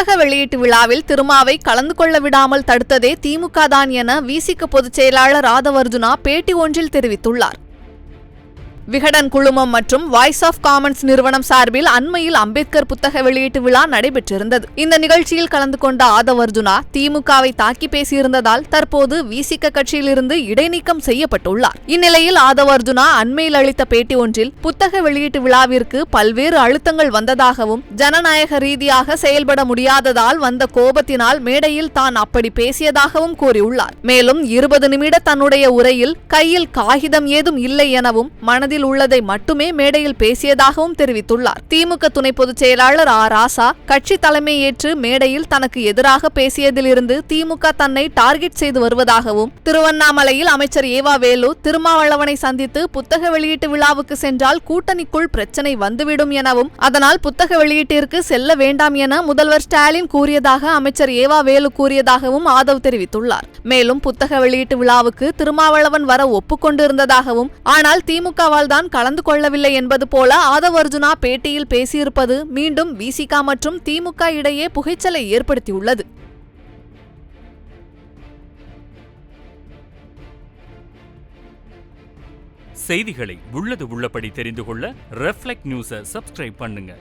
புத்தக வெளியீட்டு விழாவில் திருமாவை கலந்து கொள்ள விடாமல் தடுத்ததே திமுக தான் என விசிக பொதுச் செயலாளர் ஆதவர்ஜுனா பேட்டி ஒன்றில் தெரிவித்துள்ளார். விகடன் குழுமம் மற்றும் வாய்ஸ் ஆஃப் காமன்ஸ் நிறுவனம் சார்பில் அண்மையில் அம்பேத்கர் புத்தக வெளியீட்டு விழா நடைபெற்றிருந்தது. இந்த நிகழ்ச்சியில் கலந்து கொண்ட ஆதவர்ஜுனா திமுகவை தாக்கி பேசியிருந்ததால் தற்போது விசிக கட்சியிலிருந்து இடைநீக்கம் செய்யப்பட்டுள்ளார். இந்நிலையில் ஆதவர்ஜுனா அண்மையில் அளித்த பேட்டி ஒன்றில் புத்தக வெளியீட்டு விழாவிற்கு பல்வேறு அழுத்தங்கள் வந்ததாகவும் ஜனநாயக ரீதியாக செயல்பட முடியாததால் வந்த கோபத்தினால் மேடையில் தான் அப்படி பேசியதாகவும் கூறியுள்ளார். மேலும் 20 நிமிட தன்னுடைய உரையில் கையில் காகிதம் ஏதும் இல்லை எனவும் மனதில் உள்ளதை மட்டுமே மேடையில் பேசியதாகவும் தெரிவித்துள்ளார். திமுக துணை பொதுச் செயலாளர் ஆ. ராசா கட்சி தலைமை ஏற்று மேடையில் தனக்கு எதிராக பேசியதிலிருந்து திமுக தன்னை டார்கெட் செய்து வருவதாகவும், திருவண்ணாமலையில் அமைச்சர் ஏவா வேலு திருமாவளவனை சந்தித்து புத்தக வெளியீட்டு விழாவுக்கு சென்றால் கூட்டணிக்குள் பிரச்சனை வந்துவிடும் எனவும், அதனால் புத்தக வெளியீட்டிற்கு செல்ல வேண்டாம் என முதல்வர் ஸ்டாலின் கூறியதாக அமைச்சர் ஏவா வேலு கூறியதாகவும் ஆதவ் தெரிவித்துள்ளார். மேலும் புத்தக வெளியீட்டு விழாவுக்கு திருமாவளவன் வர ஒப்புக்கொண்டிருந்ததாகவும், ஆனால் திமுகவால் தான் கலந்து கொள்ளவில்லை என்பது போல ஆதவர்ஜுனா பேட்டியில் பேசியிருப்பது மீண்டும் விசிக மற்றும் திமுக இடையே புகைச்சலை ஏற்படுத்தியுள்ளது. செய்திகளை உள்ளது உள்ளபடி தெரிந்து கொள்ள ரெஃப்ளெக்ட் நியூஸை சப்ஸ்கிரைப் பண்ணுங்க.